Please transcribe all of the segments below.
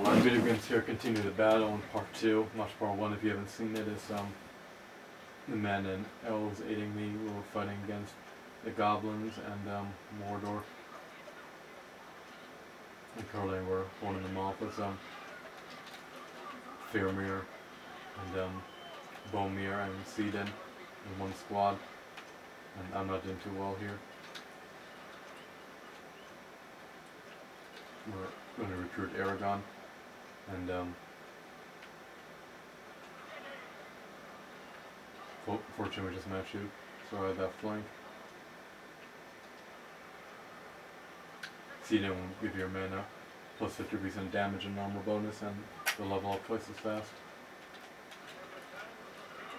Online video games here, continue the battle in part 2. Watch part 1 if you haven't seen it. It's the men and elves aiding me. We were fighting against the goblins and Mordor. And currently we're holding them off with Faramir and Bomir and Cedin in one squad. And I'm not doing too well here. We're going to recruit Aragon and fortunately we just managed to survive that flank. Cedin will give your mana plus 50% damage and normal bonus, and they'll level up twice as fast.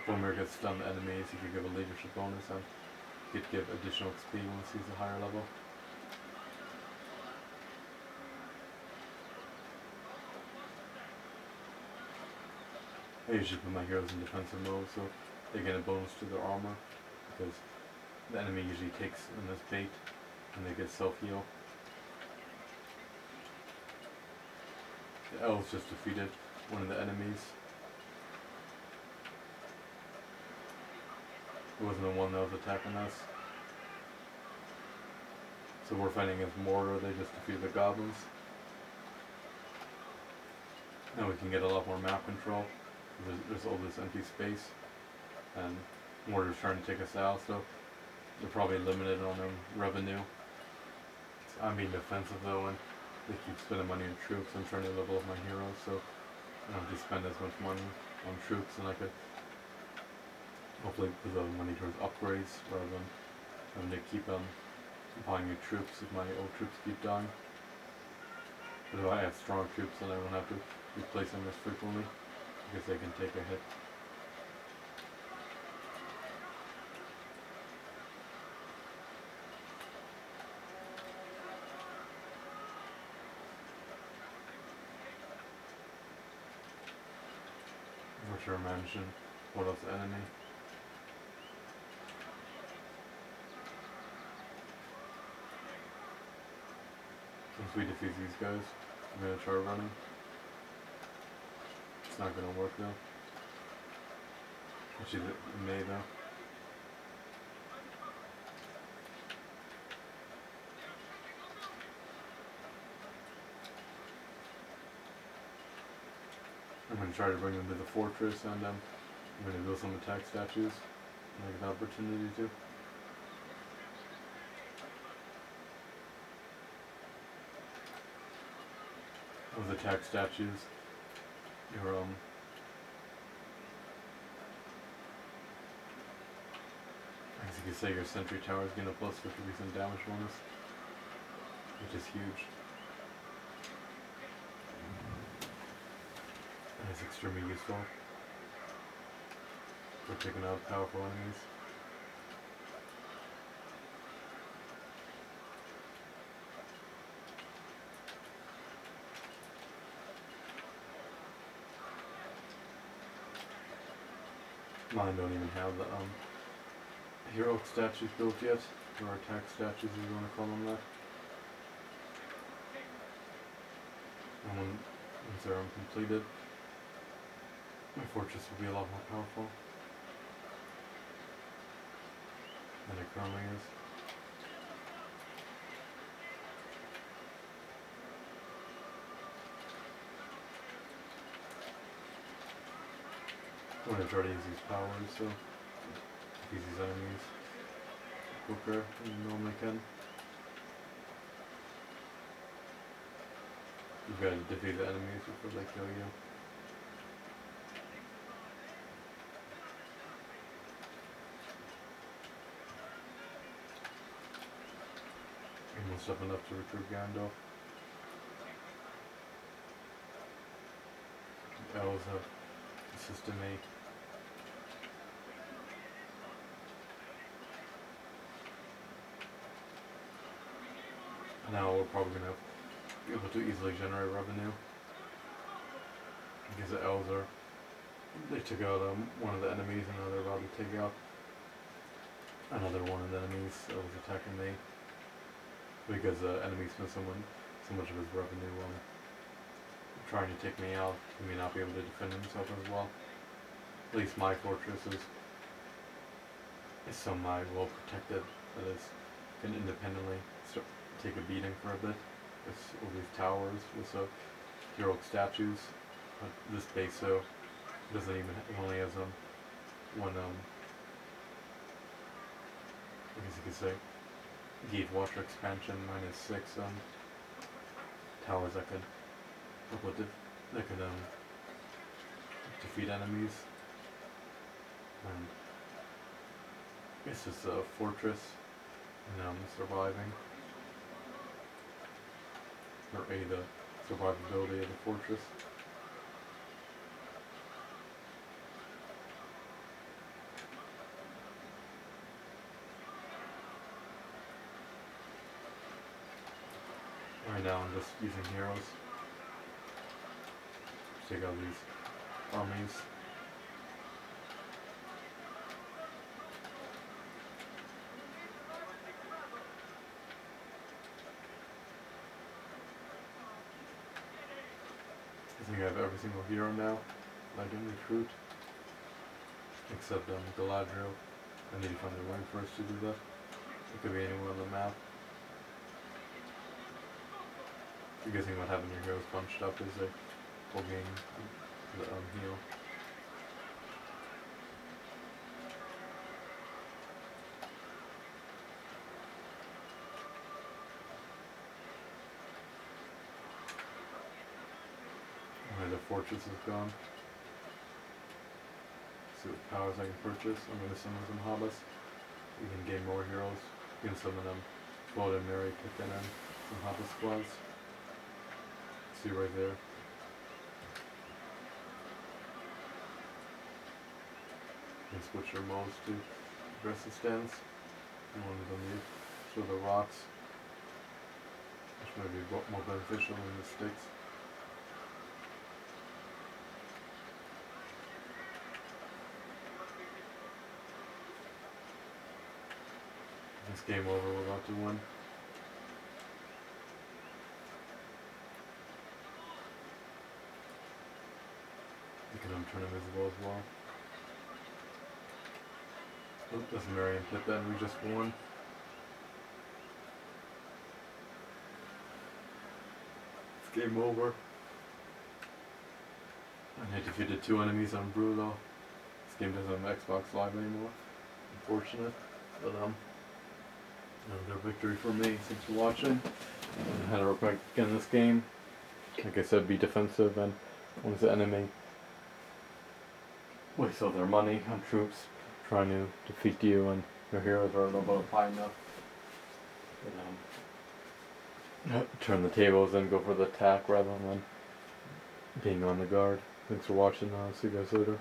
Bomir gets stunned enemies, he could give a leadership bonus, and he could give additional XP once he's a higher level. I usually put my heroes in defensive mode so they get a bonus to their armor, because the enemy usually takes them as bait and they get self-heal. The elves just defeated one of the enemies. It wasn't the one that was attacking us. So we're fighting against Mordor, they just defeated the goblins. Now we can get a lot more map control. There's all this empty space, and Mordor's trying to take us out, so they're probably limited on revenue. I'm being defensive though, and they keep spending money on troops. I'm trying to level up my heroes, so I don't have to spend as much money on troops, and I could hopefully put the money towards upgrades rather than having to keep buying new troops if my old troops keep dying. But if I have strong troops, then I won't have to replace them as frequently, because they can take a hit. For sure mention what else the enemy. Once we defeat these guys, I'm gonna try running. It's not gonna work though. Actually, it may though. I'm gonna try to bring them to the fortress, and I'm gonna build some attack statues. I get an opportunity to. With attack statues, your as you can say, your sentry tower is getting a plus 50% damage bonus, which is huge. And it's extremely useful for taking out powerful enemies. Mine don't even have the hero statues built yet, or attack statues if you want to call them that. And once they're completed, my fortress will be a lot more powerful than it currently is. I'm going to try to use these powers, so defeat these enemies quicker than you normally can. You've got to defeat the enemies before they kill you. Almost up enough to recruit Gandalf. The elves have assisted me. Now we're probably going to be able to easily generate revenue, because the elves they took out one of the enemies, and now they're about to take out another one of the enemies that was attacking me, because the enemy spent so much of his revenue on trying to take me out, he may not be able to defend himself as well. At least my fortress is semi well protected, that is, can independently take a beating for a bit. It's all these towers with heroic statues. But this base doesn't even, it only has one I guess you could say gate watcher expansion, -6 towers that could defeat enemies. And it's just a fortress and surviving, or the survivability of the fortress. Right now I'm just using heroes to take out these armies. I think I have every single hero now I can recruit, except Galadriel. I need to find the ring first to do that. It could be anywhere on the map. I'm guessing what happened to your heroes bunched up is they will gain the heal. The fortress is gone. See what powers I can purchase. I'm going to summon some hobbits. We can gain more heroes. We can summon them. Float and Mary, Pippin, and some hobbit squads. See right there. You can switch your modes to aggressive stance. And one of them you throw the rocks, which might be more beneficial than the sticks. It's game over, we're about to win. You can turn invisible as well. Oh, that's Mary and Pippin, we just won. It's game over. I defeated 2 enemies on Brutal. This game doesn't have Xbox Live anymore. Unfortunate. But another victory for me. Thanks for watching. And how to work back in this game. Like I said, be defensive, and once the enemy waste all their money on troops trying to defeat you, and your heroes are a little bit high enough, turn the tables and go for the attack rather than being on the guard. Thanks for watching. I'll see you guys later.